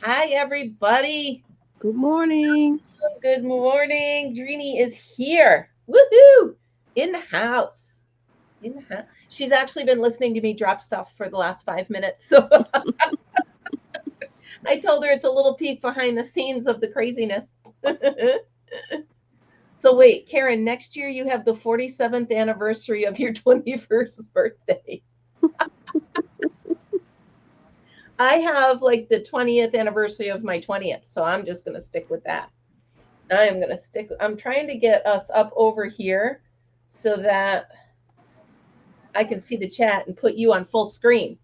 Hi, everybody. Good morning. Good morning. Drini is here. Woohoo! In the house. In the house. She's actually been listening to me drop stuff for the last 5 minutes. So I told her it's a little peek behind the scenes of the craziness. So wait, Karen, next year you have the 47th anniversary of your 21st birthday. I have like the 20th anniversary of my 20th, so I'm just going to stick with that. I'm trying to get us up over here so that I can see the chat and put you on full screen.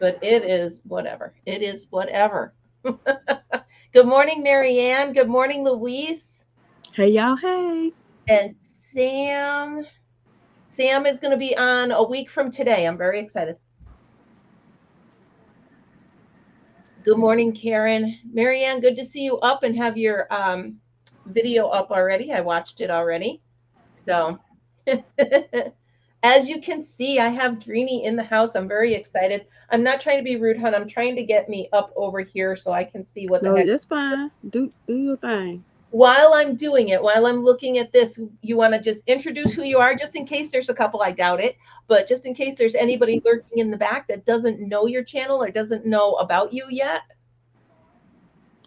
But it is whatever. It is whatever. Good morning, Marianne. Good morning, Louise. Hey, y'all. Hey. And Sam. Sam is going to be on a week from today. I'm very excited. Good morning, Karen. Marianne, good to see you up and have your video up already. I watched it already. So as you can see, I have Drini in the house. I'm very excited. I'm not trying to be rude, hon. I'm trying to get me up over here so I can see what the No, heck. that's fine. Do your thing. While I'm doing it, while I'm looking at this, you want to just introduce who you are, just in case there's a couple, I doubt it, but just in case there's anybody lurking in the back that doesn't know your channel or doesn't know about you yet.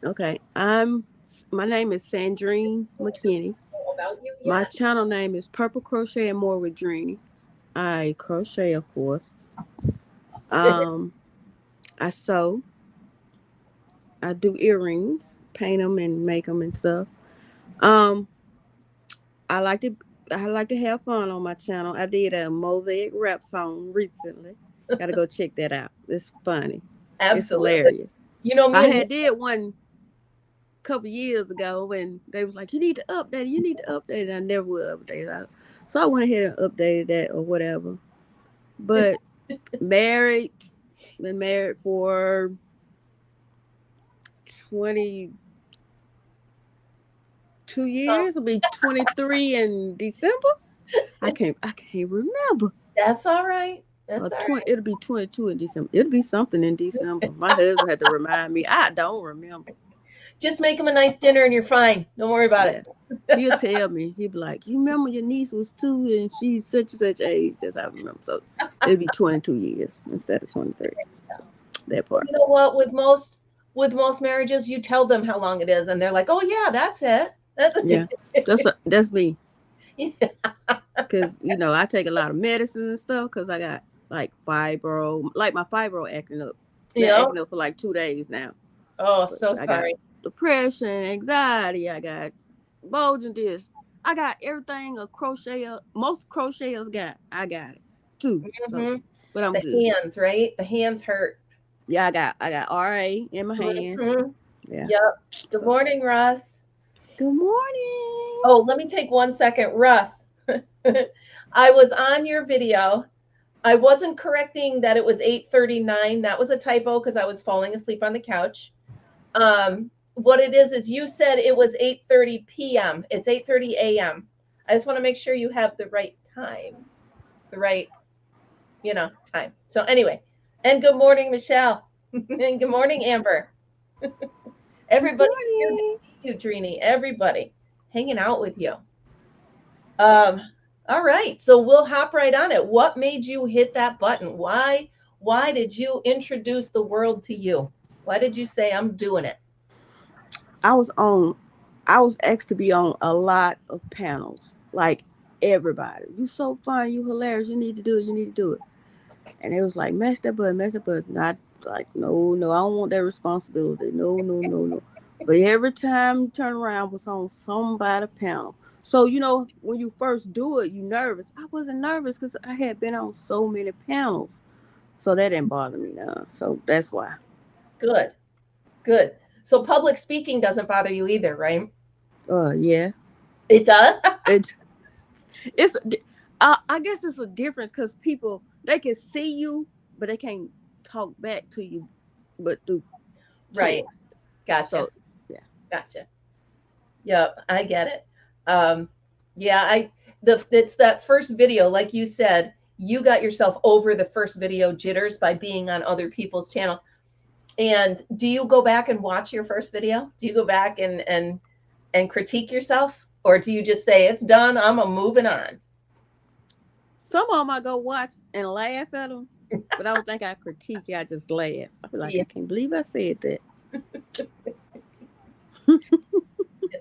Okay. My name is Sandrene McKinney. About you My yet. channel name is Purple Crochet and More with Dreamy. I crochet, of course. Um, I sew. I do earrings, paint them and make them and stuff. Um, I like to I like to have fun on my channel. I did a mosaic rap song recently. Gotta go check that out. It's funny. It's Absolutely. hilarious. You know, I me and had did one couple years ago when they was like, "You need to update it. You need to update it." I never would update it, so I went ahead and updated that or whatever. But married, been married for 22 years. It'll be 23 in December. I can't remember. that's all right. Or That's all 20, right. it'll be 22 in December. It'll be something in December. My husband had to remind me. I don't remember. Just make them a nice dinner and you're fine. Don't worry about Yeah. it. He'll tell me. He'll be like, "You remember your niece was 2 and she's such and such age." That's how I remember. So it'll be 22 years instead of 23. So that Well, part. you know what? With most marriages, you tell them how long it is, and they're like, "Oh yeah, that's it." That's Yeah. That's me. yeah. Because, I take a lot of medicine and stuff because I got like fibro. Like my fibro acting up. Been Yep. acting up for like 2 days now. Oh, But so I got sorry. depression, anxiety. I got bulging disc. I got everything a crocheter, most crocheters got. I got it too. So, Hmm. but I'm The good. hands, right? The hands hurt. Yeah, I got RA in my hands. Hmm. Yeah. Yep. Good So, morning, Russ. good morning. Oh, let me take 1 second, Russ. I was on your video. I wasn't correcting that it was 8:39. That was a typo because I was falling asleep on the couch. What it is you said it was 8:30 p.m. It's 8:30 a.m. I just want to make sure you have the right time, the right, time. So anyway, and good morning, Michelle, and good morning, Amber. Good Everybody's here to morning. see you, Trini. Everybody hanging out with you. Um, all right, so we'll hop right on it. What made you hit that button? Why did you introduce the world to you? Why did you say I'm doing it? I was on. I was asked to be on a lot of panels. Like everybody, you so funny, you hilarious. You need to do it. You need to do it. And it was like, "Match that button, match that button." Not like, no, no, I don't want that responsibility. No, no, no, no. But every time you turn around, was on somebody panel. So when you first do it, you nervous. I wasn't nervous because I had been on so many panels, so that didn't bother me now. So that's why. Good, good. So public speaking doesn't bother you either, right? Yeah, It does. it it's. I guess it's a difference because people they can see you, but they can't talk back to you, but through Right. text. Gotcha. So yeah. Gotcha. Yep, I get it. Um, yeah, it's that first video, like you said, you got yourself over the first video jitters by being on other people's channels. And do you go back and watch your first video? Do you go back and critique yourself? Or do you just say, it's done, I'm moving on? Some of them I go watch and laugh at them, but I don't think I critique it. I just laugh. I be like, Yeah. I can't believe I said that.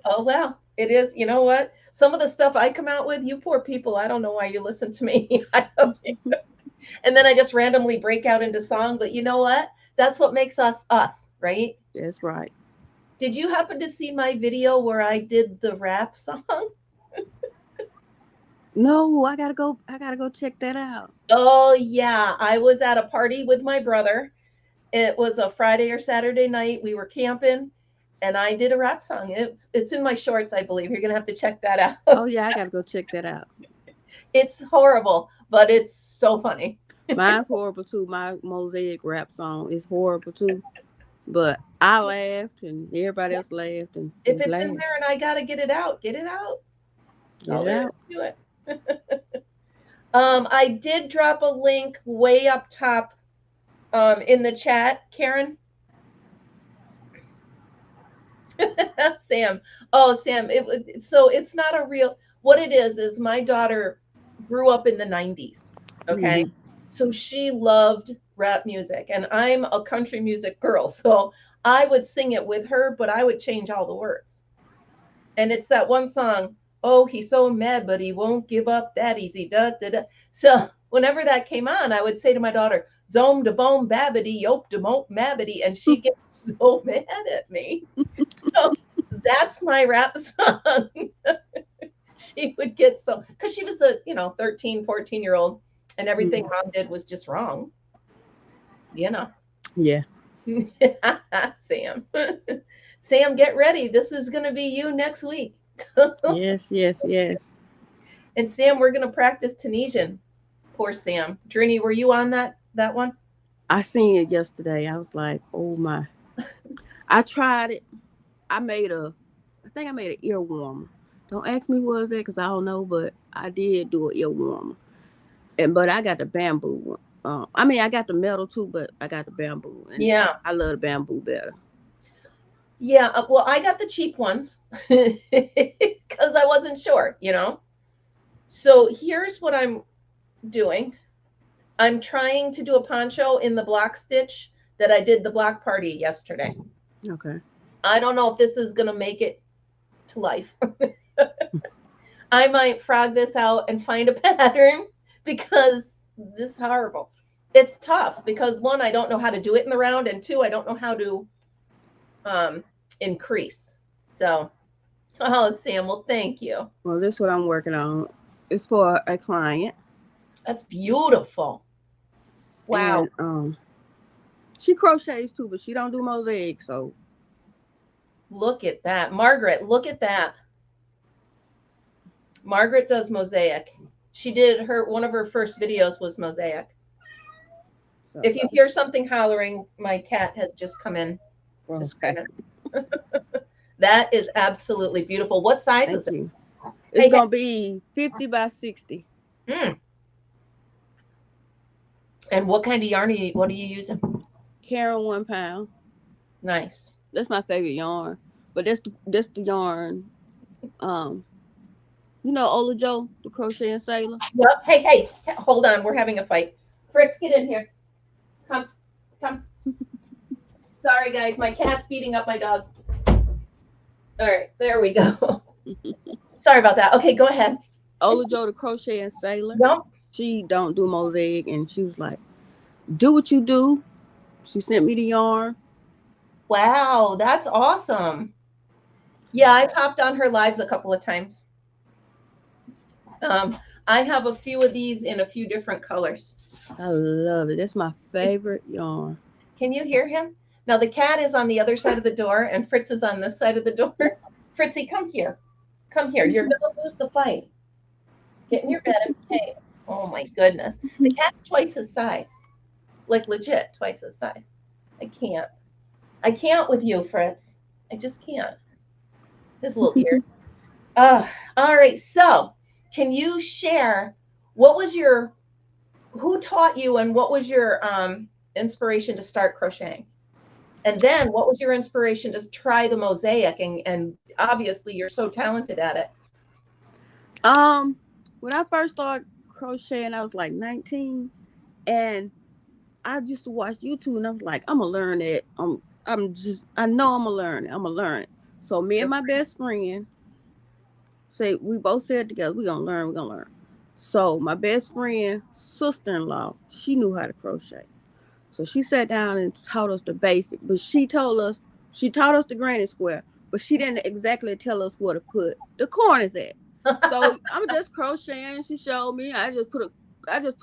Oh, well, it is. You know what? Some of the stuff I come out with, you poor people, I don't know why you listen to me. And then I just randomly break out into song. But you know what? That's what makes us us, right? That's right. Did you happen to see my video where I did the rap song? No, I gotta go check that out. Oh, yeah. I was at a party with my brother. It was a Friday or Saturday night. We were camping and I did a rap song. It's in my shorts, I believe. You're going to have to check that out. Oh, yeah, I gotta go check that out. It's horrible, but it's so funny. Mine's horrible too. My Mosaic rap song is horrible too. But I laughed and everybody else laughed. And If it's laughed. in there and I got to get it out, get it out. Get it out. Do it. I did drop a link way up top in the chat, Karen. Sam. Oh, Sam. So it's not a real. What it is my daughter grew up in the 90s. Okay. Mm-hmm. So she loved rap music, and I'm a country music girl. So I would sing it with her, but I would change all the words. And it's that one song. Oh, he's so mad, but he won't give up that easy. Da, da, da. So whenever that came on, I would say to my daughter, Zome de bome babbity, yope de mope mabbity. And she gets so mad at me. So that's my rap song. She would get so, because she was a, 13, 14-year-old, and everything Mom did was just wrong. Yeah. Sam. Sam, get ready. This is going to be you next week. Yes. And Sam, we're going to practice Tunisian. Poor Sam. Drini, were you on that one? I seen it yesterday. I was like, oh my. I tried it. I think I made an ear warmer. Don't ask me what was that because I don't know, but I did do an ear warmer. But I got the bamboo one. I got the metal too, but I got the bamboo. And yeah. I love the bamboo better. Yeah, well, I got the cheap ones because I wasn't sure, So here's what I'm doing. I'm trying to do a poncho in the block stitch that I did the block party yesterday. Okay. I don't know if this is going to make it to life. I might frog this out and find a pattern because this is horrible. It's tough because 1, I don't know how to do it in the round, and 2, I don't know how to increase. So, Sam, well, thank you. Well, this is what I'm working on. It's for a client. That's beautiful. Wow. And, she crochets too, but she don't do mosaic. So, look at that, Margaret. Look at that. Margaret does mosaic. She did one of her first videos was mosaic. So, if you hear something hollering, my cat has just come in. Okay. That is absolutely beautiful. What size is it? It's going to be 50 by 60. And what kind of yarn what are you using? Karen 1 pound. Nice. That's my favorite yarn. But that's the yarn. Ola Joe, the crochet and sailor. Yep. Hey, hold on. We're having a fight. Fritz, get in here. Come. Sorry, guys. My cat's beating up my dog. All right. There we go. Sorry about that. Okay, go ahead. Ola Joe, the crochet and sailor. Yep. She don't do mosaic, and she was like, do what you do. She sent me the yarn. Wow, that's awesome. Yeah, I've hopped on her lives a couple of times. I have a few of these in a few different colors. I love it. That's my favorite yarn. Can you hear him? Now the cat is on the other side of the door and Fritz is on this side of the door. Fritzy, come here. Come here. You're going to lose the fight. Get in your bed and play. Oh my goodness. The cat's twice his size. Like legit twice his size. I can't with you, Fritz. I just can't. His little ears. All right. So can you share who taught you and what was your inspiration to start crocheting? And then what was your inspiration to try the mosaic? And obviously you're so talented at it. When I first started crocheting, I was like 19, and I used to watch YouTube, and I was like, I'm gonna learn it. I know I'm gonna learn it. I'm gonna learn it. So me and my best friend we both said together, we're gonna learn. So my best friend, sister-in-law, she knew how to crochet. So she sat down and taught us the basic, but she taught us the granny square, but she didn't exactly tell us where to put the corners at. So I'm just crocheting. She showed me. I just put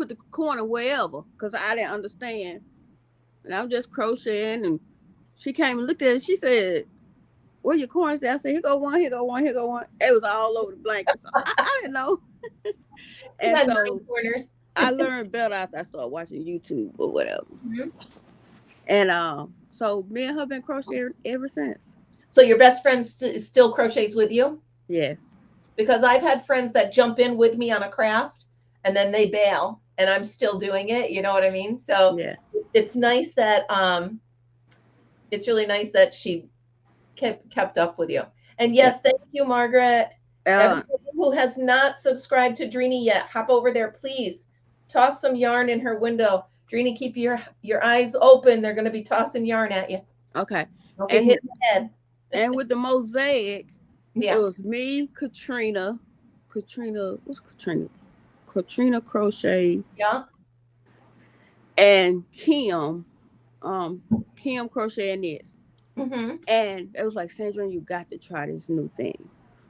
the corner wherever because I didn't understand. And I'm just crocheting, and she came and looked at it. She said, "Where your corners at?" I said, "Here go one, here go one, here go one." It was all over the blanket. So I didn't know. And so corners. I learned better after I started watching YouTube or whatever. Mm-hmm. And so me and her been crocheting ever since. So your best friend still crochets with you? Yes. Because I've had friends that jump in with me on a craft and then they bail and I'm still doing it. You know what I mean? So yeah, it's nice that it's really nice that she kept up with you. And yes, thank you, Margaret. Everyone who has not subscribed to Sandrene yet, hop over there, please. Toss some yarn in her window. Sandrene, keep your eyes open. They're going to be tossing yarn at you. Okay. Okay, hit the head. And with the mosaic, yeah, it was me, Katrina Crochet. Yeah. And Kim Crochet and Knits. Mm-hmm. And it was like, Sandrene, you got to try this new thing.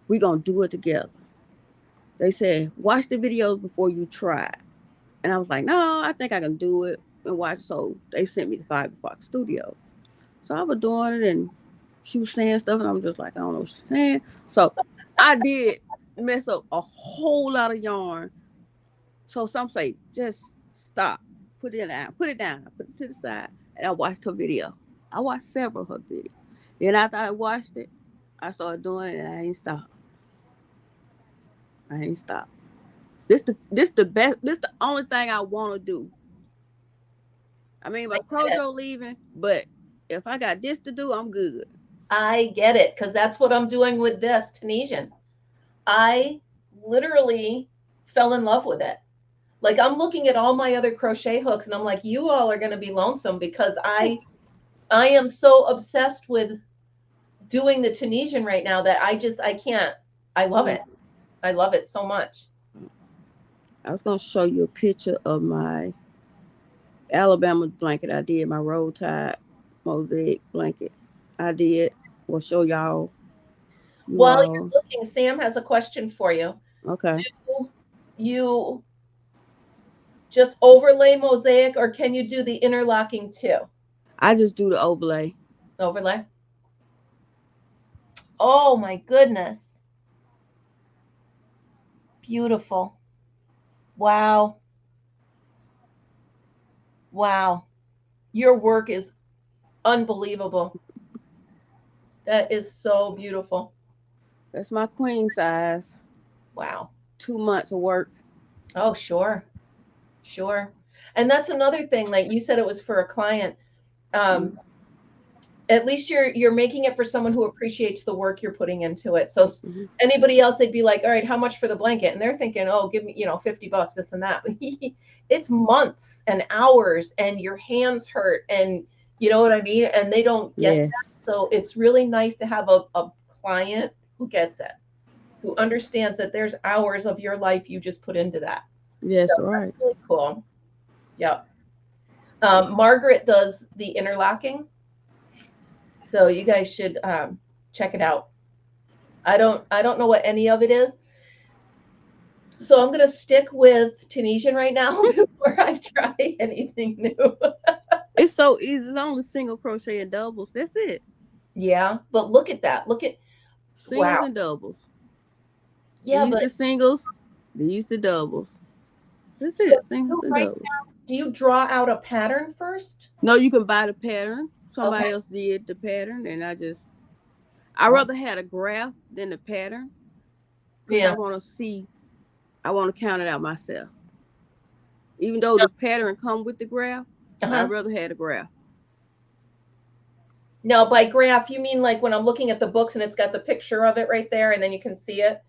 We're going to do it together. They said, watch the videos before you try. And I was like, no, I think I can do it and watch. So they sent me to 5 O'Clock Studio. So I was doing it, and she was saying stuff, and I'm just like, I don't know what she's saying. So I did mess up a whole lot of yarn. So some say, just stop, put it down, I put it to the side, and I watched her video. I watched several of her videos. Then after I watched it, I started doing it, and I ain't stopped. This the best. This the only thing I want to do. I mean, my Crojo leaving, but if I got this to do, I'm good. I get it, because that's what I'm doing with this Tunisian. I literally fell in love with it. Like I'm looking at all my other crochet hooks, and I'm like, you all are going to be lonesome because I am so obsessed with doing the Tunisian right now that I can't. I love it. I love it so much. I was going to show you a picture of my Alabama blanket I did, my roll tide mosaic blanket I did. We'll show y'all. While you're looking, Sam has a question for you. Okay. Do you just overlay mosaic, or can you do the interlocking too? I just do the overlay. Overlay? Oh my goodness. Beautiful. Wow. Wow. Your work is unbelievable. That is so beautiful. That's my queen size. Wow. 2 months of work. Oh, sure. Sure. And that's another thing, like you said, it was for a client. At least you're making it for someone who appreciates the work you're putting into it. So anybody else, they'd be like, all right, how much for the blanket? And they're thinking, oh, give me, $50, this and that. It's months and hours, and your hands hurt, and you know what I mean? And they don't get that. So it's really nice to have a client who gets it, who understands that there's hours of your life you just put into that. Yes, so right. That's really cool. Yep. Margaret does the interlocking. So you guys should check it out. I don't know what any of it is. So I'm going to stick with Tunisian right now before I try anything new. It's so easy. It's only single crochet and doubles. That's it. Yeah, but look at that. Look at singles and doubles. Yeah, these but the singles, these the doubles. That's it. Singles and doubles. Now, do you draw out a pattern first? No, you can buy the pattern. Somebody else did the pattern, and I rather had a graph than the pattern, because I want to count it out myself. Even though the pattern come with the graph, I'd rather have a graph. Now, by graph, you mean like when I'm looking at the books and it's got the picture of it right there, and then you can see it,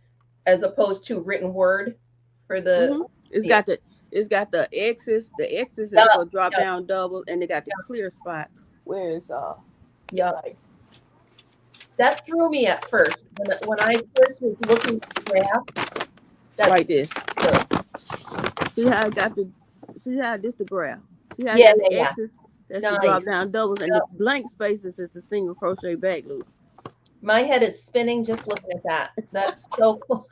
as opposed to written word for the. It's Yeah. got the X's. The X's Yeah. is for drop Yeah. down double, and they got the clear spot where it's Yeah. like That threw me at first when I first was looking at the graph. That's like this. true. See how I got the see how this the graph. See how I Yeah, got the yeah, yeah. X's? That's the drop Nice. down doubles, and Yep. the blank spaces is the single crochet back loop. My head is spinning just looking at that. That's so cool.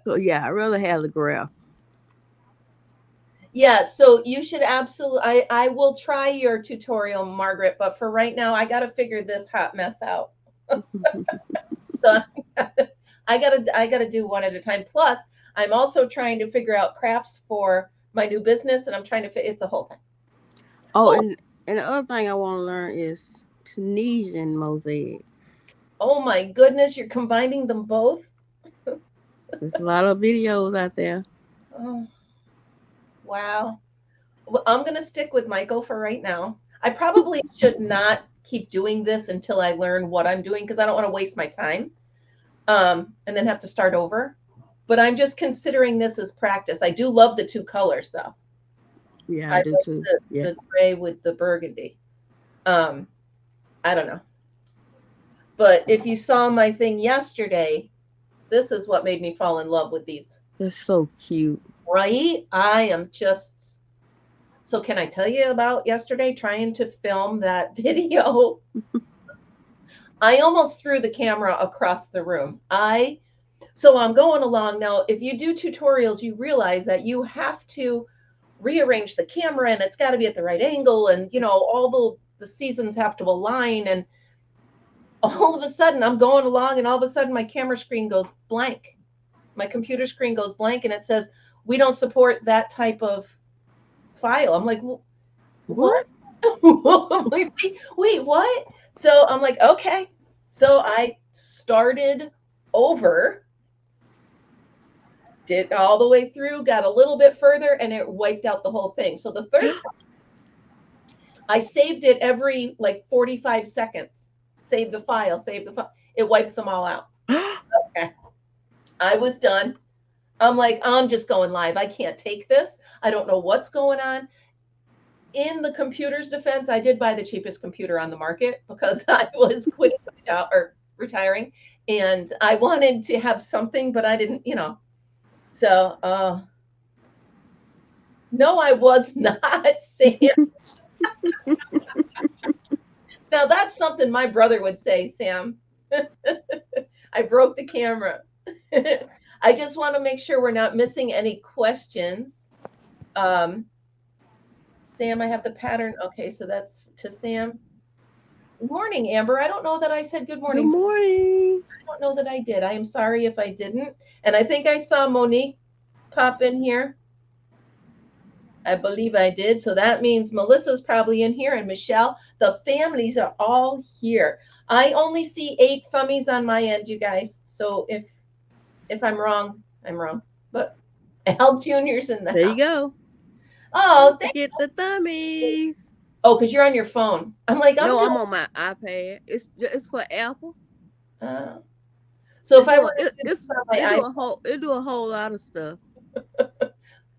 So yeah, I rather have the graph. Yeah, so you should absolutely. I will try your tutorial, Margaret, but for right now, I got to figure this hot mess out. So I gotta do one at a time. Plus, I'm also trying to figure out crafts for my new business, and I'm trying to fit. It's a whole thing. Oh, Oh, and the other thing I want to learn is Tunisian mosaic. oh my goodness, you're combining them both. There's a lot of videos out there. Oh, wow. Well, I'm gonna stick with Michael for right now. I probably should not keep doing this until I learn what I'm doing because I don't want to waste my time, and then have to start over. But I'm just considering this as practice. I do love the two colors though. Yeah, I I do like too. Yeah. the gray with the burgundy. Um, I don't know. But if you saw my thing yesterday, this is what made me fall in love with these. They're so cute. Right? I am just. So, can I tell you about yesterday trying to film that video? I almost threw the camera across the room. So I'm going along now. If you do tutorials, you realize that you have to rearrange the camera and it's got to be at the right angle, and all the seasons have to align. And all of a sudden, I'm going along, and all of a sudden, my camera screen goes blank. My computer screen goes blank, and it says, "We don't support that type of file." I'm like, what? I'm like, wait, what? So I'm like, okay. So I started over, did all the way through, got a little bit further, and it wiped out the whole thing. So the third time, I saved it every like 45 seconds. Save the file, save the file. It wiped them all out. Okay. I was done. I'm like, I'm just going live. I can't take this. I don't know what's going on. In the computer's defense, I did buy the cheapest computer on the market because I was quitting my job or retiring, and I wanted to have something, but I didn't, So, no, I was not Sam. Now that's something my brother would say, Sam. I broke the camera. I just want to make sure we're not missing any questions. Sam, I have the pattern. Okay, so that's to Sam. Good morning, Amber. I don't know that I said good morning. Good morning. I don't know that I did. I am sorry if I didn't. And I think I saw Monique pop in here. I believe I did. So that means Melissa's probably in here, and Michelle. The families are all here. I only see 8 thummies on my end, you guys. So if I'm wrong, I'm wrong. But Al Junior's in the There house. you go. Oh, Don't forget the thummies. Oh, because you're on your phone. I'm like, I'm on my iPad. It's for Apple. So if I were to do they do a whole lot of stuff.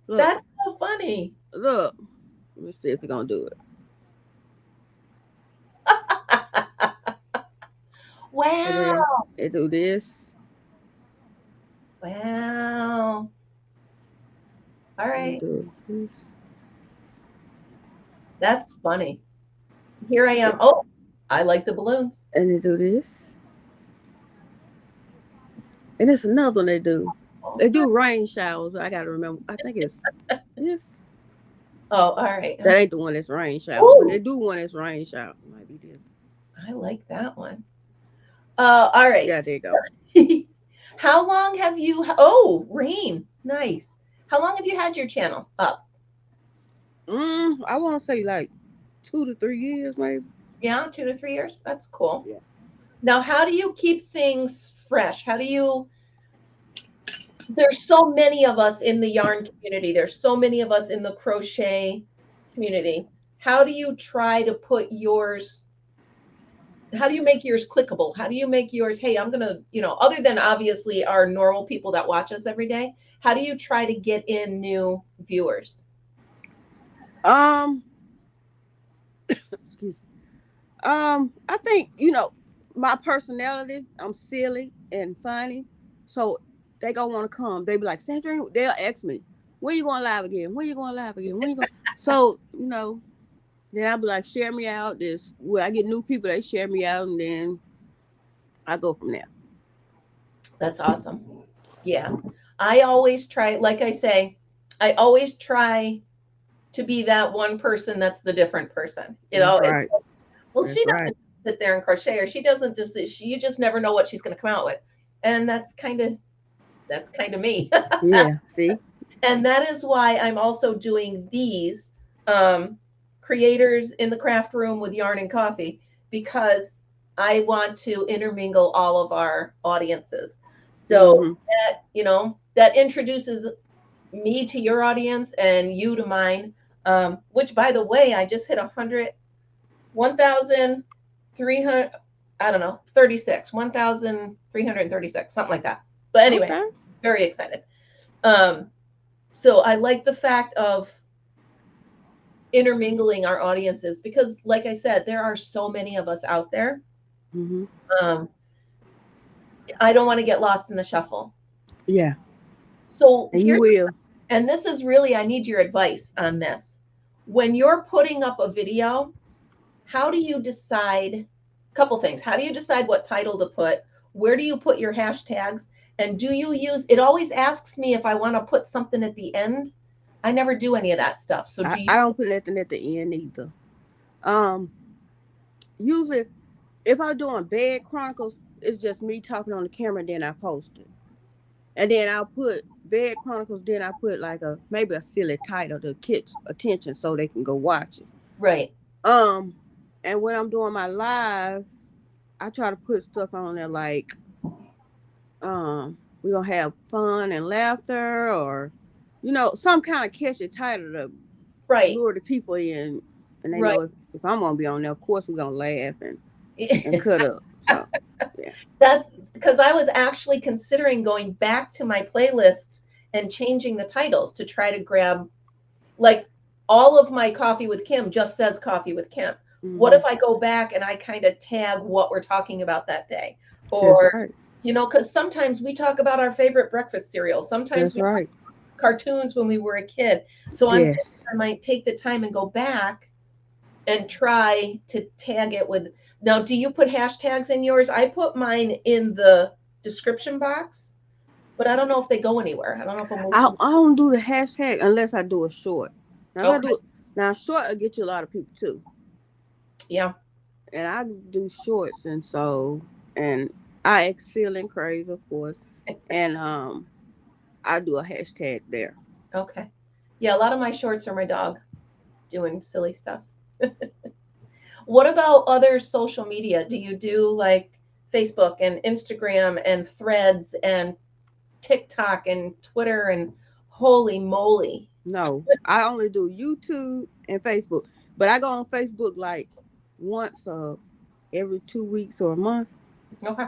Look, that's so funny. Look, let me see if we're gonna do it. Wow. They do this. Wow. All right. That's funny. Here I am. Oh, I like the balloons. And they do this. And it's another one they do. They do rain showers. I gotta remember. I think it's this. Oh, all right. That ain't the one that's rain shower, but they do one that's rain shower. Might be this. I like that one. All right. Yeah, there you go. How long have you? Oh, rain. Nice. How long have you had your channel up? I want to say like 2 to 3 years, maybe. Yeah, 2 to 3 years. That's cool. Yeah. Now, how do you keep things fresh? How do you? There's so many of us in the yarn community. There's so many of us in the crochet community. how do you try to put yours, how do you make yours clickable? How do you make yours, hey, I'm going to, other than obviously our normal people that watch us every day, how do you try to get in new viewers? Excuse me. I think, my personality, I'm silly and funny. So they gonna want to come. They be like, Sandrene, they'll ask me, when you going live again? When you going live again? When you going? So, then I'll be like, share me out. This when I get new people, they share me out, and then I go from there. That's awesome. Yeah. I always try, like I say, I always try to be that one person that's the different person. That's It's, right. well, That's she right. doesn't sit there and crochet, or she doesn't just, you just never know what she's going to come out with. And that's kind of me. Yeah. See. And that is why I'm also doing these um, creators in the craft room with yarn and coffee, because I want to intermingle all of our audiences. So Mm-hmm. that introduces me to your audience and you to mine. Which, by the way, I just hit 1,300, I don't know, 36, 1,336, something like that. But anyway, Okay. very excited. So I like the fact of intermingling our audiences, because, like I said, there are so many of us out there. Mm-hmm. Um, I don't want to get lost in the shuffle. Yeah. So And you will. and this is really, I need your advice on this. When you're putting up a video, how do you decide a couple things? How do you decide what title to put? Where do you put your hashtags? And do you use, it always asks me if I want to put something at the end. I never do any of that stuff. So do you? I don't put nothing at the end either. Um, Usually, if I'm doing bed chronicles, it's just me talking on the camera, and then I post it. And then I'll put bed chronicles, then I put like maybe a silly title to catch attention so they can go watch it. Right. Um, and when I'm doing my lives, I try to put stuff on there like we're gonna have fun and laughter, or some kind of catchy title to Right. lure the people in, and they Right. know if I'm gonna be on there, of course we're gonna laugh and cut up. So yeah. That, because I was actually considering going back to my playlists and changing the titles to try to grab, like, all of my Coffee with Kim just says Coffee with Kim. What Mm-hmm. if I go back and I kind of tag what we're talking about that day? That's Or, right. because sometimes we talk about our favorite breakfast cereal. Sometimes That's we talk right. cartoons when we were a kid. So I'm thinking Yes. I might take the time and go back and try to tag it with. Now, do you put hashtags in yours? I put mine in the description box, but I don't know if they go anywhere. I don't know if I'm I, wasting. I don't do the hashtag unless I do a short. Now if I Okay. do now short, will get you a lot of people too. Yeah. And I do shorts, and I excel in crazy, of course, and I do a hashtag there. Okay. Yeah, a lot of my shorts are my dog doing silly stuff. What about other social media? Do you do like Facebook and Instagram and Threads and TikTok and Twitter and holy moly? No, I only do YouTube and Facebook, but I go on Facebook like once every 2 weeks or a month. Okay.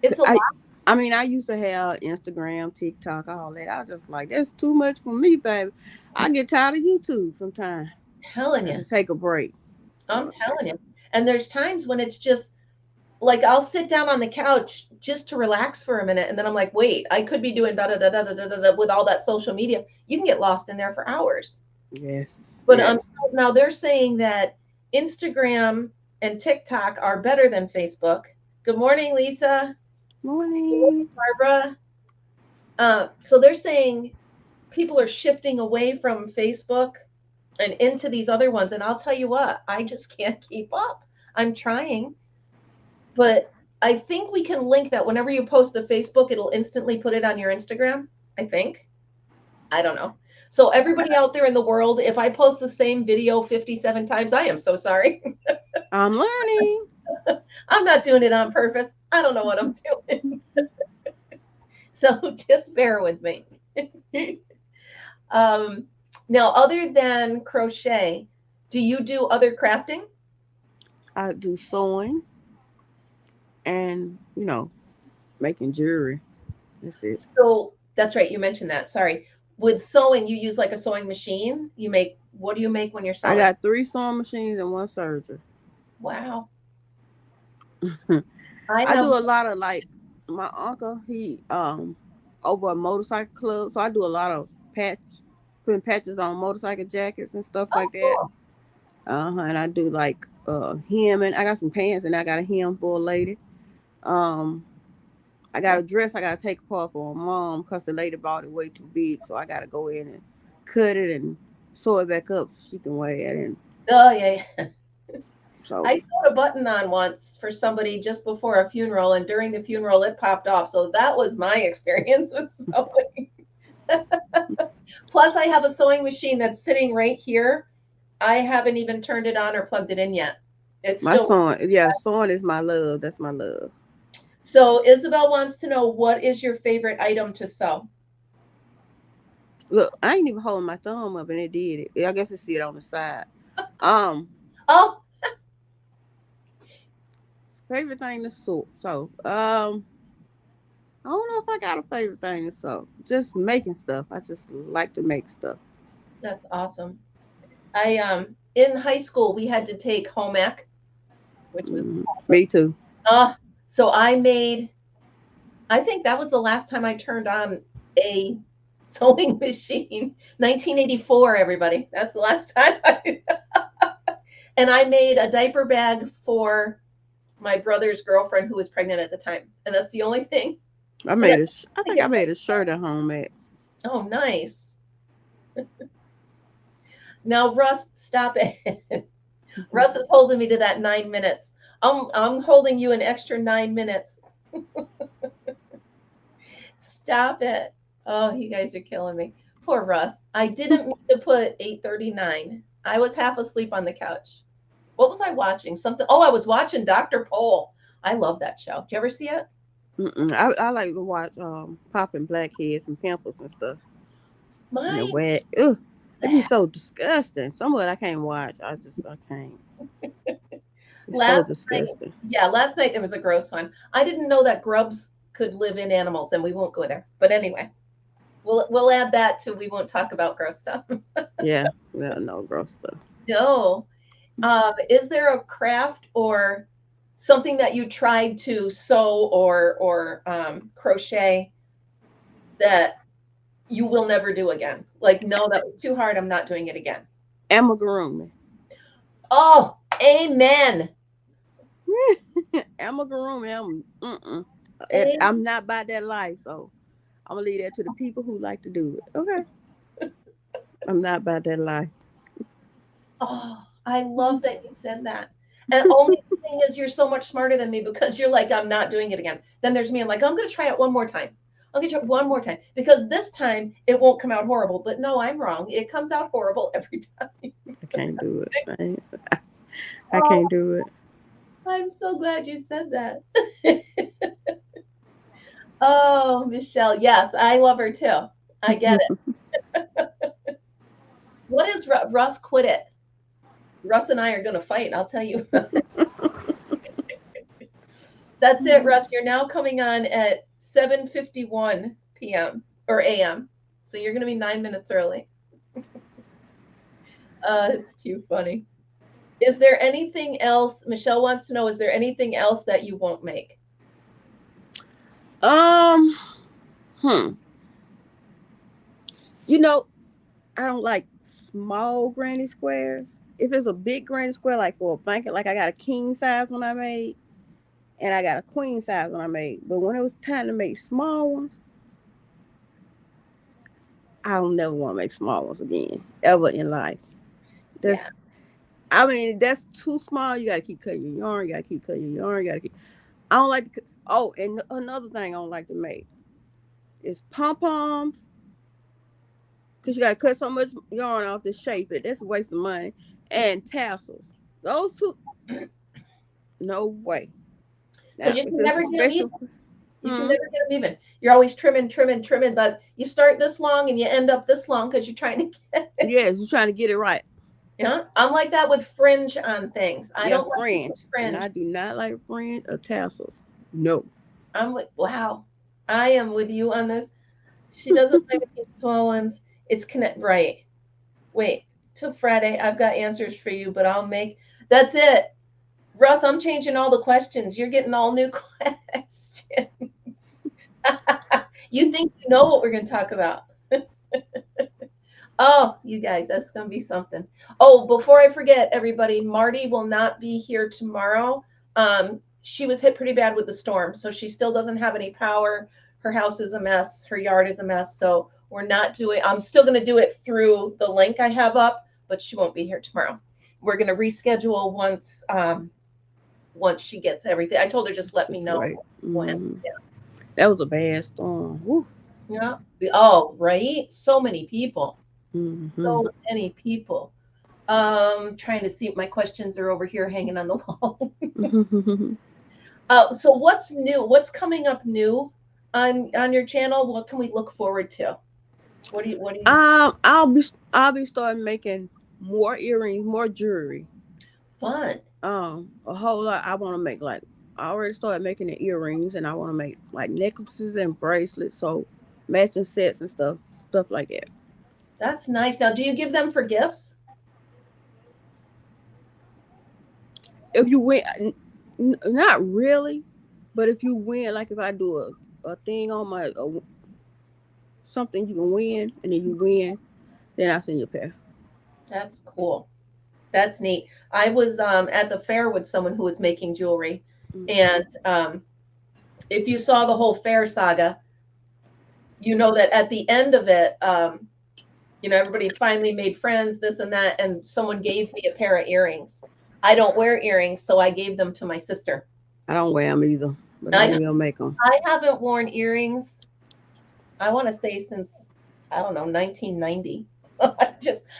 It's a I lot. I mean, I used to have Instagram, TikTok, all that. I was just like, that's too much for me, baby. I get tired of YouTube sometimes. Telling I you. have to take a break. I'm So yeah. telling you. And there's times when it's just like I'll sit down on the couch just to relax for a minute, and then I'm like, wait, I could be doing da da da da da da da with all that social media. You can get lost in there for hours. Yes, But yes. now they're saying that Instagram and TikTok are better than Facebook. Good morning, Lisa. Good morning, Morning. Barbara. So they're saying people are shifting away from Facebook and into these other ones. And I'll tell you what, I just can't keep up. I'm trying, but I think we can link that whenever you post to Facebook, it'll instantly put it on your Instagram. I think. I don't know. So everybody out there in the world, if I post the same video 57 times, I am so sorry. I'm learning. I'm not doing it on purpose. I don't know what I'm doing. So just bear with me. um, Now, other than crochet, do you do other crafting? I do sewing and, making jewelry. That's it. So that's right. You mentioned that. Sorry. With sewing, you use like a sewing machine. What do you make when you're I sewing? got 3 sewing machines and 1 serger. Wow. I I have, do a lot of like my uncle, he over a motorcycle club, so I do a lot of putting patches on motorcycle jackets and stuff oh, like that. cool. And I do like hemming. I got some pants and I got a hem for a lady. Um I got a dress I gotta take apart for my mom because the lady bought it way too big, so I gotta go in and cut it and sew it back up so she can wear it. And Oh, yeah, yeah. so I sewed a button on once for somebody just before a funeral, and during the funeral, it popped off. So that was my experience with sewing. Plus, I have a sewing machine that's sitting right here. I haven't even turned it on or plugged it in yet. It's my still. sewing, yeah, sewing is my love. That's my love. So Isabel wants to know, what is your favorite item to sew? Look, I ain't even holding my thumb up and it did it. I guess I see it on the side. Um, Oh, favorite thing to sew. So, I don't know if I got a favorite thing to sew. Just making stuff. I just like to make stuff. that's awesome. I in high school we had to take home ec, which was Me too. uh so I think that was the last time I turned on a sewing machine. 1984, everybody. That's the last time and I made a diaper bag for my brother's girlfriend who was pregnant at the time. And that's the only thing. I And made a. I think I made a shirt at home at. oh, nice. Now, Russ, stop it. Russ is holding me to that 9 minutes. I'm holding you an extra 9 minutes. Stop it. Oh, you guys are killing me. Poor Russ. I didn't mean to put 8:39. I was half asleep on the couch. What was I watching? Something. Oh, I was watching Dr. Pole. I love that show. Did you ever see it? I like to watch popping blackheads and pimples and stuff. And the My wet. Ugh, it be so disgusting. Some of it I can't watch. I can't. It's so last night, disgusting. yeah, last night there was a gross one. I didn't know that grubs could live in animals, and we won't go there. But anyway, we'll add that to we won't talk about gross stuff. Yeah, no gross stuff. No. Is there a craft or something that you tried to sew or crochet that you will never do again? Like, no, that was too hard. I'm not doing it again. Amigurumi. Oh, amen. Amigurumi. Amen. I'm not by that life, so I'm gonna leave that to the people who like to do it. Okay. I'm not by that life. Oh, I love that you said that. And only thing is, you're so much smarter than me because you're like, I'm not doing it again. Then there's me. I'm like, I'm going to try it one more time. I'm going to try it one more time because this time it won't come out horrible. But no, I'm wrong. It comes out horrible every time. I can't do it. I Oh, can't do it. I'm so glad you said that. Oh, Michelle. Yes, I love her too. I get it. What is Russ? Quit it. Russ and I are going to fight. I'll tell you. That's it, Russ. You're now coming on at 7:51 p.m. or a.m. So you're going to be 9 minutes early. It's too funny. Is there anything else? Michelle wants to know, is there anything else that you won't make? Um, hmm. I don't like small granny squares. If it's a big granny square, like for a blanket, like I got a king size one I made, and I got a queen size one I made. But when it was time to make small ones, I don't never want to make small ones again, ever in life. Yeah. That's too small. You got to keep cutting your yarn. You got to keep cutting your yarn. You got to keep. I don't like. And another thing I don't like to make is pom poms. Because you got to cut so much yarn off to shape it. That's a waste of money. And tassels. Those two, no way. Because Now, you if can it's never a get them either. special, You can never get them even. You're always trimming, but you start this long and you end up this long because you're trying to get it. Yes, you're trying to get it right. Yeah, I'm like that with fringe on things. I Yeah, don't like fringe. And fringe. I do not like fringe or tassels. No. I'm like, wow, I am with you on this. She doesn't play with these small ones. It's connect right. Wait, till Friday. I've got answers for you, but I'll make that's it. Russ, I'm changing all the questions. You're getting all new questions. You think you know what we're going to talk about. Oh, you guys, that's going to be something. Oh, before I forget, everybody, Marty will not be here tomorrow. She was hit pretty bad with the storm, so she still doesn't have any power. Her house is a mess. Her yard is a mess. So we're not doing, I'm still going to do it through the link I have up, but she won't be here tomorrow. We're going to reschedule once she gets everything. I told her just let me know when. Yeah. That was a bad storm. Woo. Yeah. Oh, right. So many people. Mm-hmm. So many people. Trying to see if my questions are over here hanging on the wall. So what's new? What's coming up new on your channel? What can we look forward to? What do you I'll be starting making more earrings, more jewelry. Fun. A whole lot. I want to make I already started making the earrings, and I want to make like necklaces and bracelets, so matching sets and stuff like that. That's nice. Now, do you give them for gifts? If you win, not really, but if you win, like if I do a thing on my something you can win, and then you win, then I send you a pair. That's cool. That's neat. I was at the fair with someone who was making jewelry, and if you saw the whole fair saga, you know that at the end of it, everybody finally made friends, this and that, and someone gave me a pair of earrings. I don't wear earrings, so I gave them to my sister. I don't wear them either, but I will make them. I haven't worn earrings, I want to say since, I don't know, 1990.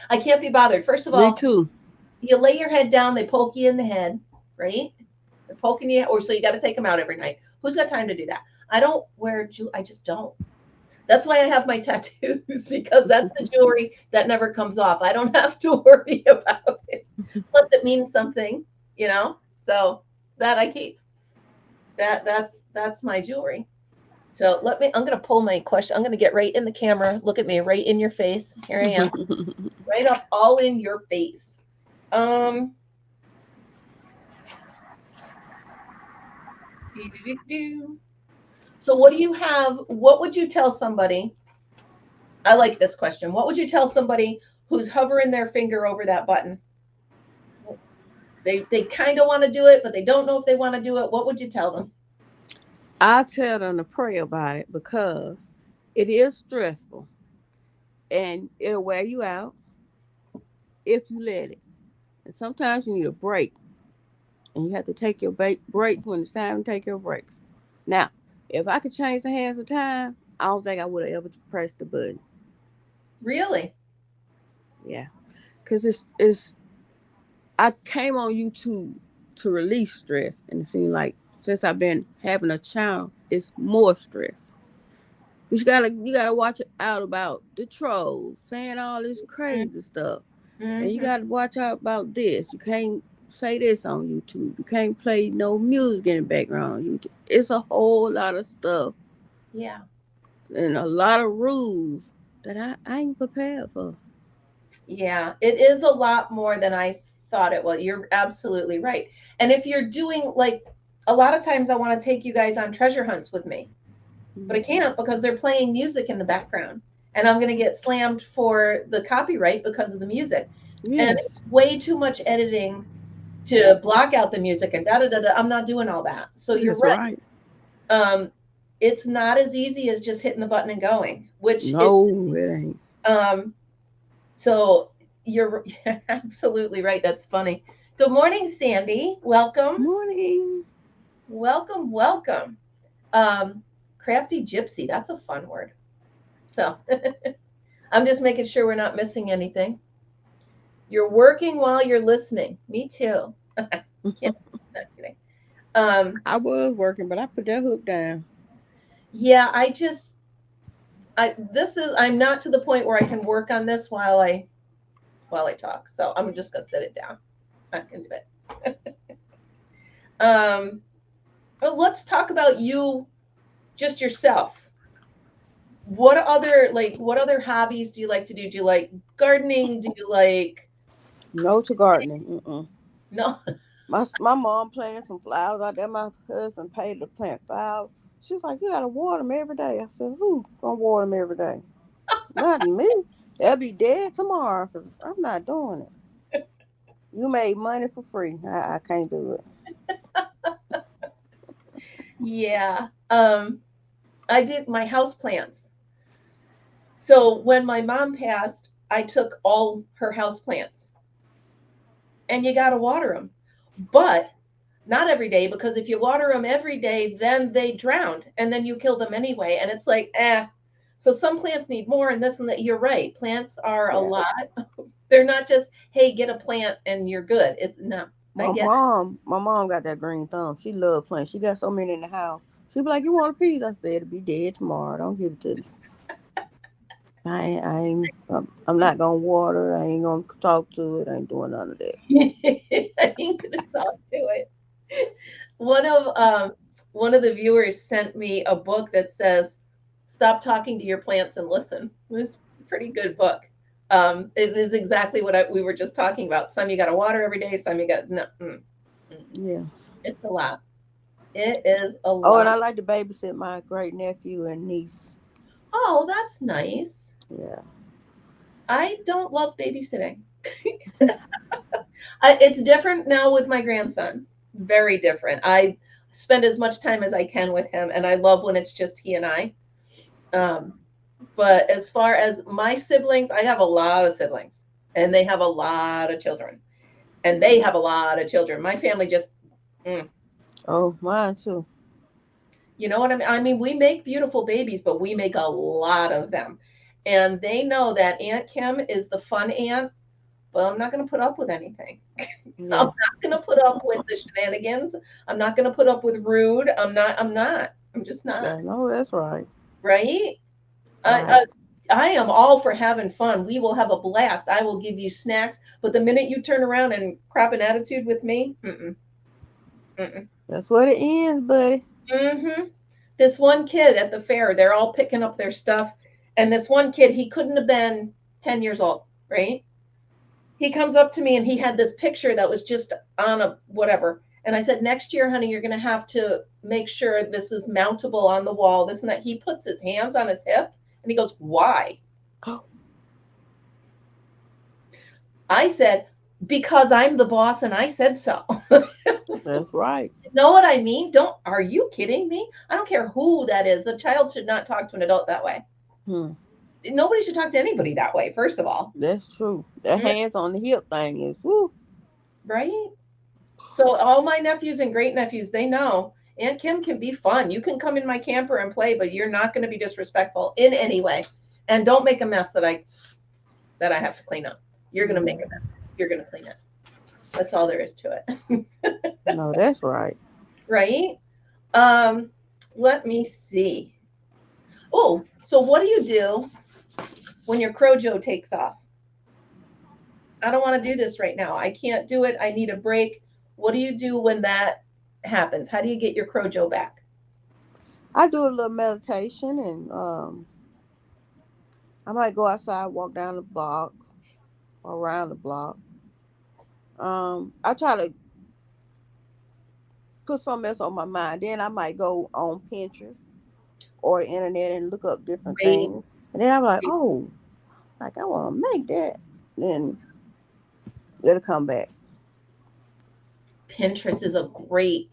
I can't be bothered. First of all, me too. You lay your head down, they poke you in the head, right? They're poking you, or so you got to take them out every night. Who's got time to do that? I don't wear jewelry. I just don't. That's why I have my tattoos, because that's the jewelry that never comes off. I don't have to worry about it. Plus, it means something, So that I keep. That's my jewelry. So I'm going to pull my question. I'm going to get right in the camera. Look at me, right in your face. Here I am, right up, all in your face. So what do you have? What would you tell somebody? I like this question. What would you tell somebody who's hovering their finger over that button? They kind of want to do it, but they don't know if they want to do it. What would you tell them? I'll tell them to pray about it, because it is stressful and it'll wear you out if you let it. And sometimes you need a break, and you have to take your breaks when it's time to take your breaks. Now, if I could change the hands of time, I don't think I would have ever pressed the button. Really? Yeah, because it's. I came on YouTube to release stress, and it seemed like since I've been having a child, it's more stress. You gotta watch out about the trolls saying all this crazy stuff, and you gotta watch out about this. You can't say this on YouTube. You can't play no music in the background on YouTube. It's a whole lot of stuff. Yeah. And a lot of rules that I ain't prepared for. Yeah, it is a lot more than I thought it was. You're absolutely right. And if you're doing, like, a lot of times I want to take you guys on treasure hunts with me, but I can't because they're playing music in the background, and I'm going to get slammed for the copyright because of the music. Yes. And it's way too much editing to block out the music and da-da-da-da. I'm not doing all that. So you're right. It's not as easy as just hitting the button and going, which it ain't. So you're absolutely right. That's funny. Good morning, Sandy. Welcome. Morning. Welcome. Crafty gypsy. That's a fun word. So I'm just making sure we're not missing anything. You're working while you're listening. Me too. Not kidding. I was working, but I put that hook down. Yeah, I'm not to the point where I can work on this while I talk. So I'm just gonna set it down. I can do it. But let's talk about you, just yourself. What other hobbies do you like to do? Do you like gardening? Do you like No to gardening. no? My mom planted some flowers out there. My husband paid to plant flowers. She's like, you gotta water them every day. I said, who gonna water them every day? Not me. They'll be dead tomorrow because I'm not doing it. You made money for free. I can't do it. Yeah. I did my house plants. So when my mom passed, I took all her house plants, and you got to water them, but not every day, because if you water them every day, then they drown and then you kill them anyway. And it's like, So some plants need more and this and that. You're right. Plants are a Yeah. lot. They're not just, hey, get a plant and you're good. It's no. I get My mom got that green thumb. She loved plants. She got so many in the house. She'd be like, you want a piece? I said, it'll be dead tomorrow. Don't give it to me. I'm not gonna water. I ain't gonna talk to it. I ain't doing none of that. I ain't gonna talk to it. One of one of the viewers sent me a book that says, "Stop talking to your plants and listen." It was a pretty good book. It is exactly what we were just talking about. Some you got to water every day. Some you got no. Yes. It's a lot. It is a Oh, and lot. I like to babysit my great nephew and niece. Oh, that's nice. Yeah. I don't love babysitting. It's different now with my grandson. Very different. I spend as much time as I can with him, and I love when it's just he and I. Um, but as far as my siblings, I have a lot of siblings, and they have a lot of children, and they have a lot of children. My family just, mm, Oh, mine too. you know what I mean? I mean, we make beautiful babies, but we make a lot of them. And they know that Aunt Kim is the fun aunt, but I'm not going to put up with anything. I'm Yeah. not going to put up with the shenanigans. I'm not going to put up with rude. I'm just not. Yeah. No, that's right. Right? I, Right. I, I am all for having fun. We will have a blast. I will give you snacks. But the minute you turn around and crap an attitude with me, mm-mm. That's what it ends, buddy. Mm-hmm. This one kid at the fair, they're all picking up their stuff. And this one kid, he couldn't have been 10 years old, right? He comes up to me and he had this picture that was just on a whatever. And I said, next year, honey, you're going to have to make sure this is mountable on the wall, this and that. He puts his hands on his hip and he goes, why? I said, because I'm the boss and I said so. That's right. Know what I mean? Are you kidding me? I don't care who that is. The child should not talk to an adult that way. Hmm. Nobody should talk to anybody that way, first of all. That's true. That Mm, hands on the hip thing is woo. right? So all my nephews and great nephews, they know Aunt Kim can be fun. You can come in my camper and play, but you're not going to be disrespectful in any way. And don't make a mess that I have to clean up. You're going to make a mess. You're going to clean it. That's all there is to it. No, that's right. Right? Um, let me see. Oh, so what do you do when your Crojo takes off? I don't want to do this right now. I can't do it. I need a break. What do you do when that happens? How do you get your Crojo back? I do a little meditation and I might go outside, walk down the block or around the block. I try to put something else on my mind. Then I might go on Pinterest or the internet and look up different Great. things. And then I'm like, oh, like I want to make that. Then it'll come back. Pinterest is a great,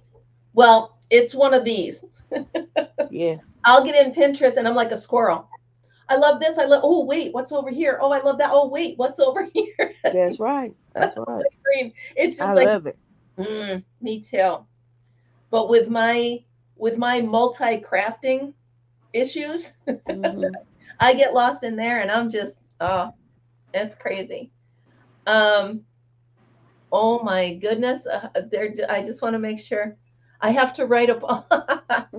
well, it's one of these. Yes. I'll get in Pinterest and I'm like a squirrel. I love this. Oh, wait, what's over here? Oh, I love that. Oh, wait, what's over here? That's right. That's right. It's I just like, love it. me too. But with my multi-crafting issues, Mm-hmm. I get lost in there and I'm just, oh, it's crazy. Um, oh my goodness. I just want to make sure I have to write up.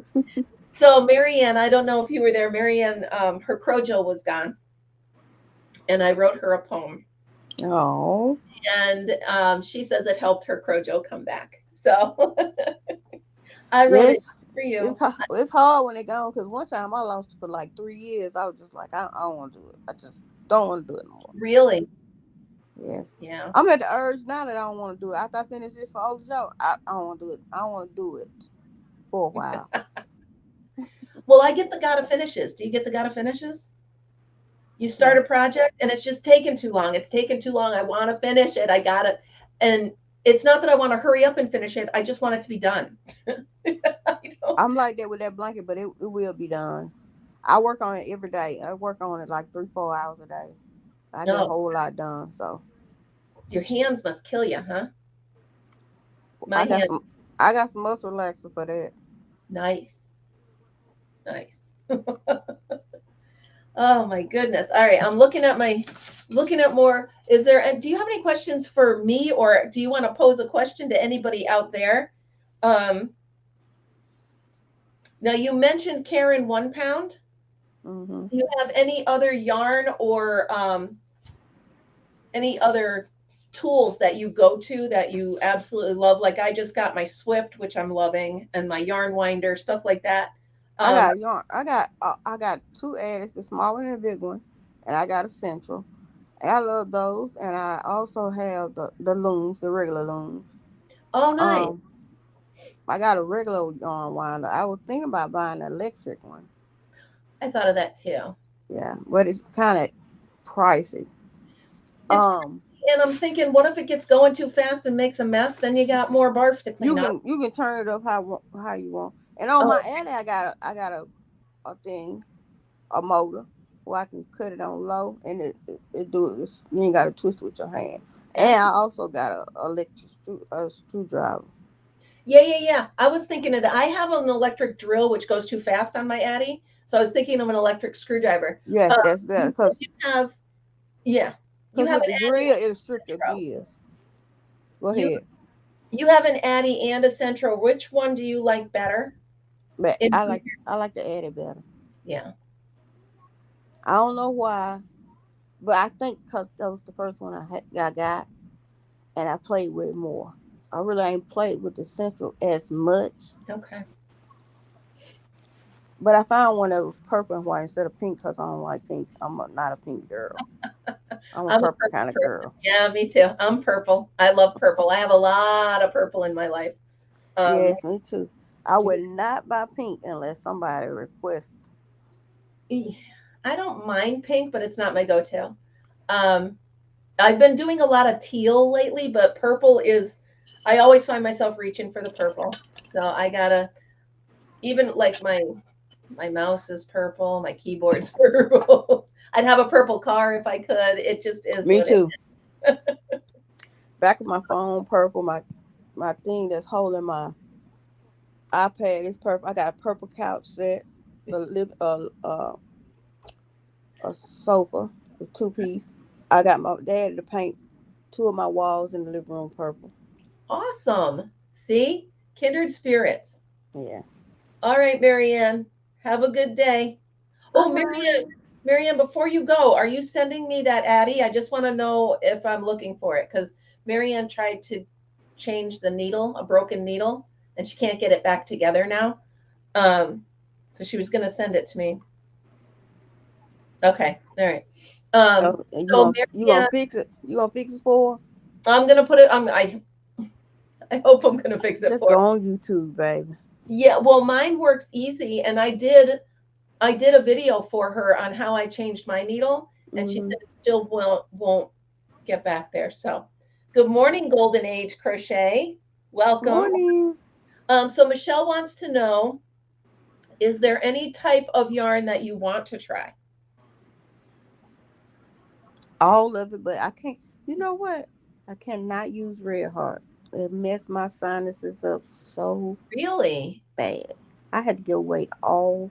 So Marianne, I don't know if you were there. Marianne, her crojo was gone, and I wrote her a poem, Oh, and she says it helped her crojo come back. So I wrote yes. it for you. It's hard when they gone because one time I lost for like 3 years. I was just like, I don't want to do it. I just don't want to do it no more. Really? Yes. Yeah. I'm at the urge now that I don't want to do it. After I finish this for all the show, I don't want to do it. I don't want to do it for a while. Well, I get the gotta finishes. Do you get the gotta finishes? You start Yeah. a project and it's just taken too long. It's taken too long. I want to finish it. I gotta, and it's not that I want to hurry up and finish it. I just want it to be done. I don't. I'm like that with that blanket, but it will be done. I work on it every day. I work on it like 3-4 hours a day. I get a No, whole lot done. So your hands must kill you, huh? My I got hand, some I got some muscle relaxer for that. nice, nice. Oh my goodness. All right, I'm looking at more. Is there? Do you have any questions for me, or do you want to pose a question to anybody out there? Um, Now you mentioned Karen 1 pound. Hmm. Do you have any other yarn or any other tools that you go to that you absolutely love? Like I just got my Swift, which I'm loving, and my yarn winder, stuff like that. I Um, got yarn. I got two addicts, the small one and the big one, and I got a central. And I love those. And I also have the looms, the regular looms. oh, nice. Um, I got a regular yarn winder. I was thinking about buying an electric one. I thought of that too. Yeah, but it's kind of pricey. It's Um, pretty, and I'm thinking, what if it gets going too fast and makes a mess? Then you got more barf to clean up. you can turn it up how you want. And on my Oh, addy, I got a thing, a motor where I can cut it on low and it do it. You ain't got to twist it with your hand. that's And I also got a electric screwdriver. yeah, yeah, yeah. I was thinking of that. I have an electric drill which goes too fast on my Addy, so I was thinking of an electric screwdriver. Yes, that's You better said you have, yeah, you because have with an the Addy drill and it'll a strip your Centro. gears. Go You ahead. you have an Addy and a Centro. Which one do you like better? But In I like the addy better. yeah. I don't know why, but I think because that was the first one I got, and I played with it more. I really ain't played with the central as much, Okay. but I found one that was purple and white instead of pink because I don't like pink. Not a pink girl. I'm a I'm a purple purple kind of person. girl. Yeah, me too. I'm purple. I love purple. I have a lot of purple in my life. Um, Yes, me too. I would not buy pink unless somebody requests. I don't mind pink, but it's not my go-to. Um, I've been doing a lot of teal lately, but purple is, I always find myself reaching for the purple. So I gotta, even like my mouse is purple, my keyboard's purple. I'd have a purple car if I could. It just is Me what it too. Back of my phone purple. My thing that's holding my iPad is purple. I got a purple couch set. The lip a sofa. It's 2 piece. I got my dad to paint two of my walls in the living room purple. awesome. See? Kindred spirits. Yeah. All right, Marianne. Have a good day. Oh, All right. Marianne, before you go, are you sending me that Addy? I just want to know if I'm looking for it because Marianne tried to change the needle, a broken needle, and she can't get it back together now. Um, so she was going to send it to me. Okay, all right. So So you gonna Marianne, fix it? You gonna fix it for her? I'm gonna put it. I hope I'm gonna fix it Just for her. go on YouTube, baby. Yeah, well, mine works easy, and I did a video for her on how I changed my needle, and she Hmm. said it still won't get back there. So, good morning, Golden Age Crochet. Welcome. Morning. So Michelle wants to know, is there any type of yarn that you want to try? All of it, but I can't. You know what? I cannot use Red Heart. It messed my sinuses up so Really? bad. I had to give away all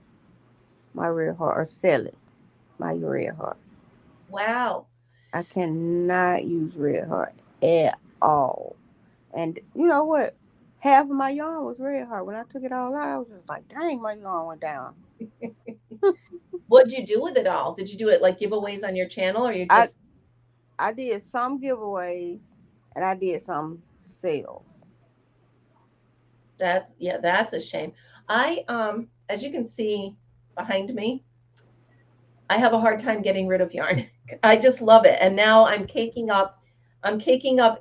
my Red Heart or sell it. My Red Heart. Wow. I cannot use Red Heart at all. And you know what? half of my yarn was red heart. When I took it all out, I was just like, dang, my yarn went down. What'd you do with it all? Did you do it like giveaways on your channel, or you I just? I did some giveaways and I did some sales. That's a shame. As you can see behind me, I have a hard time getting rid of yarn. I just love it. And now I'm caking up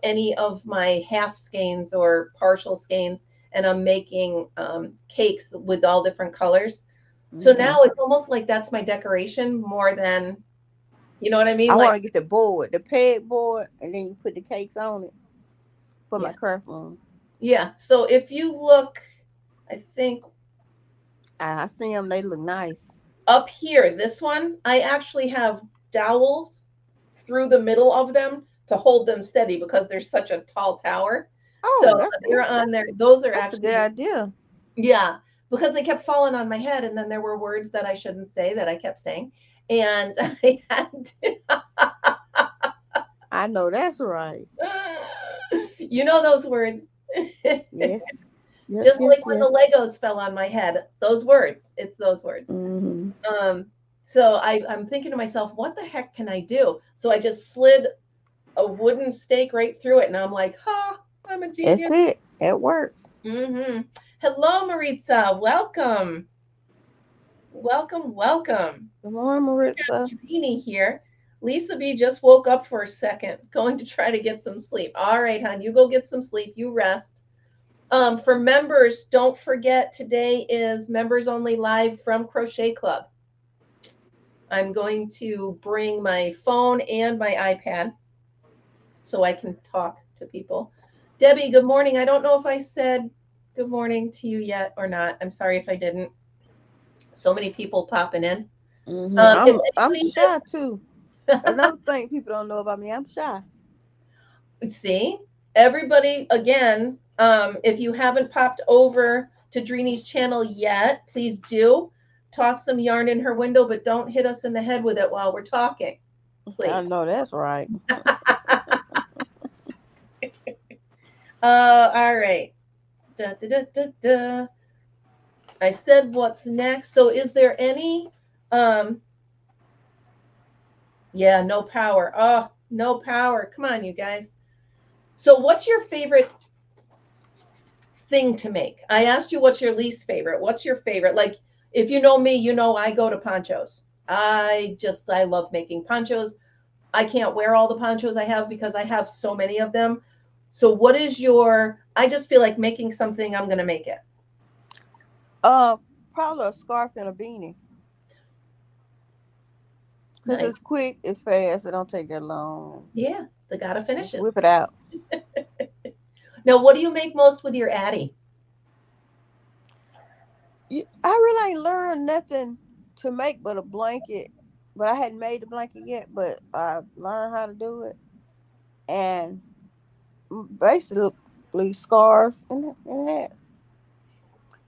any of my half skeins or partial skeins, and I'm making cakes with all different colors. So Mm-hmm. now it's almost like that's my decoration more than, you know what I mean? I Like, want to get the board, the peg board, and then you put the cakes on it for my yeah, craft room. yeah. So if you look, I think I see them; they look nice. up here, this one, I actually have dowels through the middle of them to hold them steady because there's such a tall tower. Oh, So that's they're on there. Those are that's a good actually, idea. yeah, because they kept falling on my head, and then there were words that I shouldn't say that I kept saying. And I had to, I know that's right. you know those words. Yes, yes, Just yes, like when the yes. Legos fell on my head, those words, it's those words. Mm-hmm. Um, so I'm thinking to myself, what the heck can I do? So I just slid a wooden stake right through it, and I'm like, ha, I'm a That's genius. it. It works. Hello, Maritza. Welcome. Welcome, welcome. Good morning, Maritza. Jeannie here. Lisa B just woke up for a second, going to try to get some sleep. All right, hon, you go get some sleep. You rest. For members, don't forget today is members only live from Crochet Club. I'm going to bring my phone and my iPad so I can talk to people. Debbie, good morning. I don't know if I said good morning to you yet or not. I'm sorry if I didn't. So many people popping in. If I'm anybody shy too. Another thing people don't know about me, I'm shy. see, everybody, again, if you haven't popped over to Dreenie's channel yet, please do. Toss some yarn in her window, but don't hit us in the head with it while we're talking, I please. know that's right. All right. Da, da, da, da, da. I said what's next. So is there any yeah, no power. Oh, no power. Come on, you guys. So what's your favorite thing to make? I asked you what's your least favorite. What's your favorite? Like, if you know me, you know I go to ponchos. I love making ponchos. I can't wear all the ponchos I have because I have so many of them. So what is your, I just feel like making something, I'm going to make it. Probably a scarf and a beanie. Because Nice. it's quick, it's fast, it don't take that long. Yeah, the gotta Just finishes. whip it out. Now, what do you make most with your Addy? I really ain't learned nothing to make but a blanket. But I hadn't made the blanket yet, but I learned how to do it. And basically scarves and hats.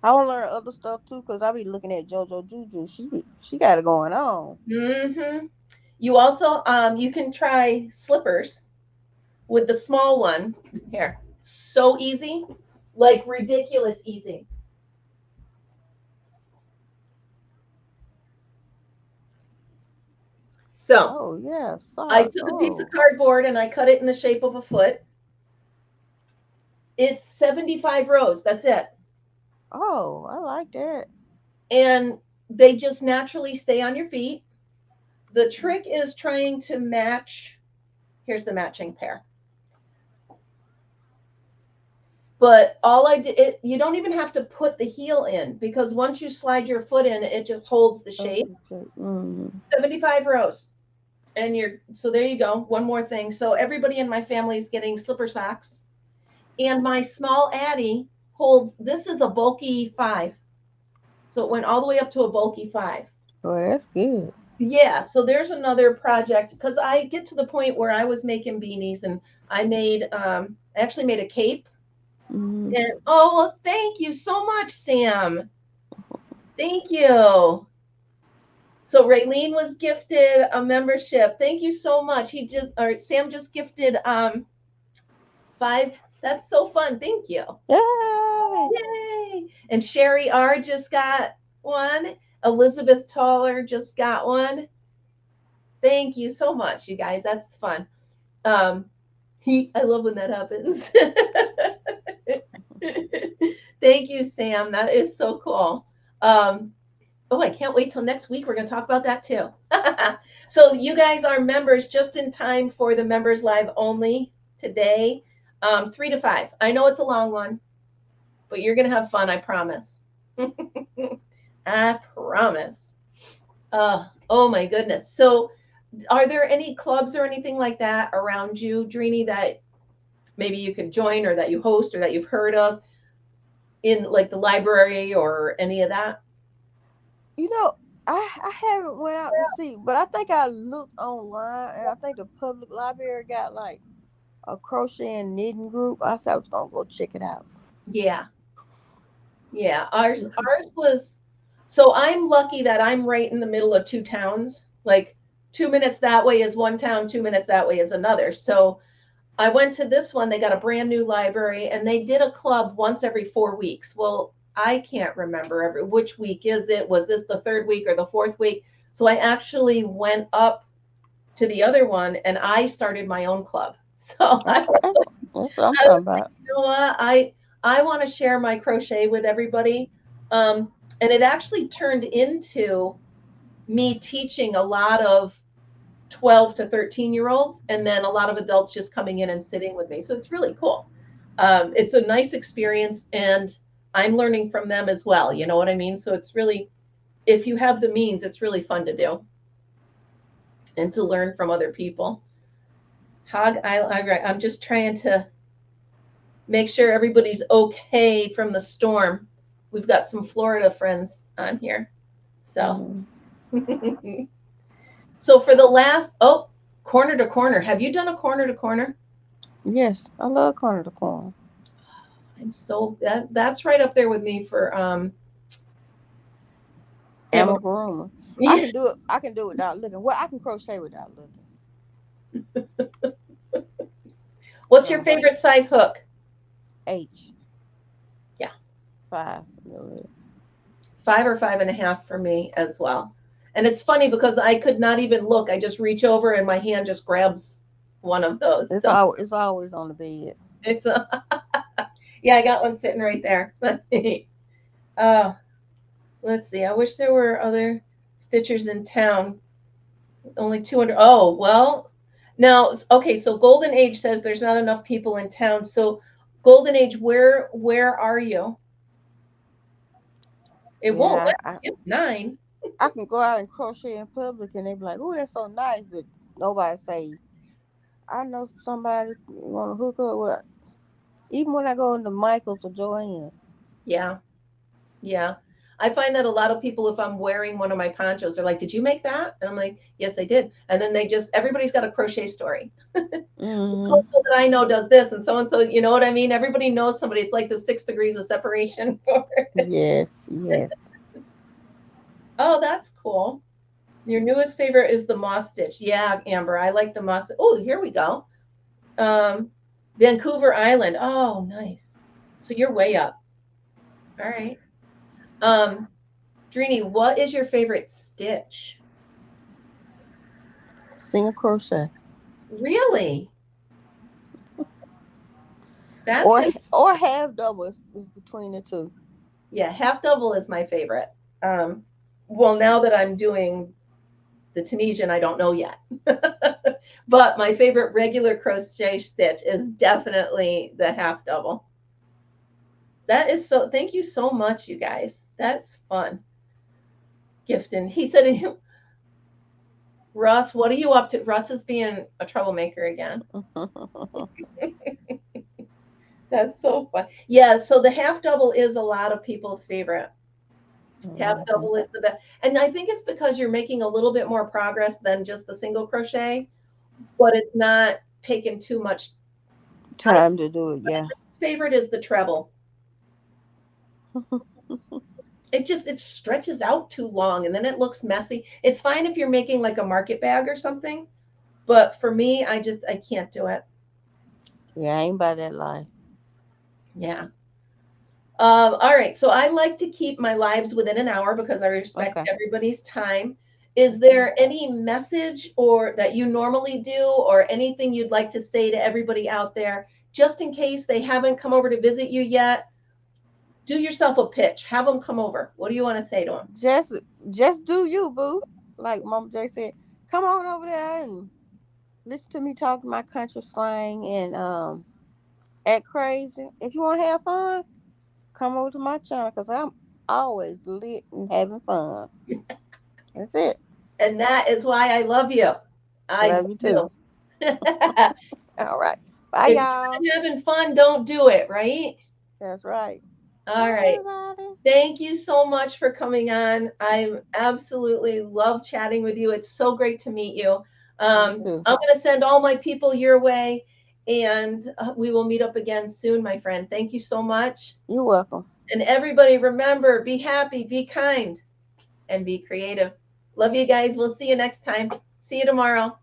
I want to learn other stuff too, because I be looking at JoJo Juju. She got it going on. Mm-hmm. You also, you can try slippers with the small one. Here, so easy, like ridiculous easy. So Oh yeah, I socks. took a piece of Oh, cardboard and I cut it in the shape of a foot. It's 75 rows. That's it. oh, I like that. And they just naturally stay on your feet. The trick is trying to match. Here's the matching pair. But all I did, you don't even have to put the heel in because once you slide your foot in, it just holds the shape. Okay. Mm-hmm. 75 rows. And so there you go. One more thing. So everybody in my family is getting slipper socks. And my small Addy holds, this is a bulky 5. So it went all the way up to a bulky 5. Oh, that's good. Yeah, so there's another project because I get to the point where I was making beanies and I actually made a cape. Mm-hmm. And oh, well, thank you so much, Sam. Thank you. So Raylene was gifted a membership. Thank you so much. Sam just gifted 5 That's so fun. Thank you. Yay! Yay. And Sherry R just got one. Elizabeth Taller just got one. Thank you so much, you guys. That's fun. I love when that happens. Thank you, Sam. That is so cool. I can't wait till next week. We're going to talk about that too. So you guys are members just in time for the members live only today, 3 to 5. I know it's a long one, but you're going to have fun. I promise. I promise. Oh my goodness. So are there any clubs or anything like that around you, Drini, that maybe you could join or that you host or that you've heard of in like the library or any of that? You know, I haven't went out to see, but I think I looked online, and I think the public library got like a crochet and knitting group. I said I was gonna go check it out. Yeah. Yeah. Ours was, so I'm lucky that I'm right in the middle of two towns. Like 2 minutes that way is one town, 2 minutes that way is another. So I went to this one, they got a brand new library and they did a club once every 4 weeks. Well, I can't remember which week is it? Was this the third week or the fourth week? So I actually went up to the other one and I started my own club. So That's what I'm talking about. you know what? I want to share my crochet with everybody. And it actually turned into me teaching a lot of 12 to 13-year-olds and then a lot of adults just coming in and sitting with me. So it's really cool. It's a nice experience and I'm learning from them as well. You know what I mean? So it's really, if you have the means, it's really fun to do and to learn from other people. I'm just trying to make sure everybody's okay from the storm. We've got some Florida friends on here. So, so for the last, corner to corner. Have you done a corner to corner? Yes, I love corner to corner. I'm so that's right up there with me for amigurumi. Yeah. I can do it. I can do it without looking. Well, I can crochet without looking. What's your favorite size hook? H. Yeah. 5. 5 or 5.5 for me as well. And it's funny because I could not even look. I just reach over and my hand just grabs one of those. It's always on the bed. It's yeah, I got one sitting right there. Let's see. I wish there were other stitchers in town. Only 200. Oh, well, now, okay, so Golden Age says there's not enough people in town. So Golden Age, where are you? It won't let me 9. I can go out and crochet in public and they be like, "Oh, that's so nice," but nobody say, "I know somebody want to hook up with." Even when I go into Michael's or Joann's. Yeah, yeah. I find that a lot of people, if I'm wearing one of my ponchos, they're like, "Did you make that?" And I'm like, "Yes, I did." And then everybody's got a crochet story. So that I know does this, and so, you know what I mean? Everybody knows somebody. It's like the 6 degrees of separation. Yes, yes. Oh, that's cool. Your newest favorite is the moss stitch. Yeah, Amber, I like the moss. Oh, here we go. Vancouver Island. Oh, nice. So you're way up. All right. Drini, what is your favorite stitch? Single crochet. Really? Or half double is between the two. Yeah, half double is my favorite. Well, now that I'm doing the Tunisian, I don't know yet. But my favorite regular crochet stitch is definitely the half double. That is so, thank you so much, you guys. That's fun. Gifton. He said, Russ, what are you up to? Russ is being a troublemaker again. That's so fun. Yeah, so the half double is a lot of people's favorite. Half double is the best. And I think it's because you're making a little bit more progress than just the single crochet, but it's not taking too much time to do it. Yeah. My favorite is the treble. It stretches out too long and then it looks messy. It's fine if you're making like a market bag or something, but for me, I can't do it. Yeah, I ain't by that line. Yeah. All right. So I like to keep my lives within an hour because I respect Okay. everybody's time. Is there any message or that you normally do or anything you'd like to say to everybody out there, just in case they haven't come over to visit you yet? Do yourself a pitch. Have them come over. What do you want to say to them? Just just do you, boo. Like Mama J said, come on over there and listen to me talk my country slang and act crazy. If you want to have fun, come over to my channel because I'm always lit and having fun. That's it. And that is why I love you. I Love you do. too. All right. Bye, If y'all. you're not having fun, don't do it, right? That's right. All Bye, right. everybody. Thank you so much for coming on. I absolutely love chatting with you. It's so great to meet you. You too. I'm going to send all my people your way, and we will meet up again soon, my friend. Thank you so much. You're welcome. And everybody, remember, be happy, be kind, and be creative. Love you guys. We'll see you next time. See you tomorrow.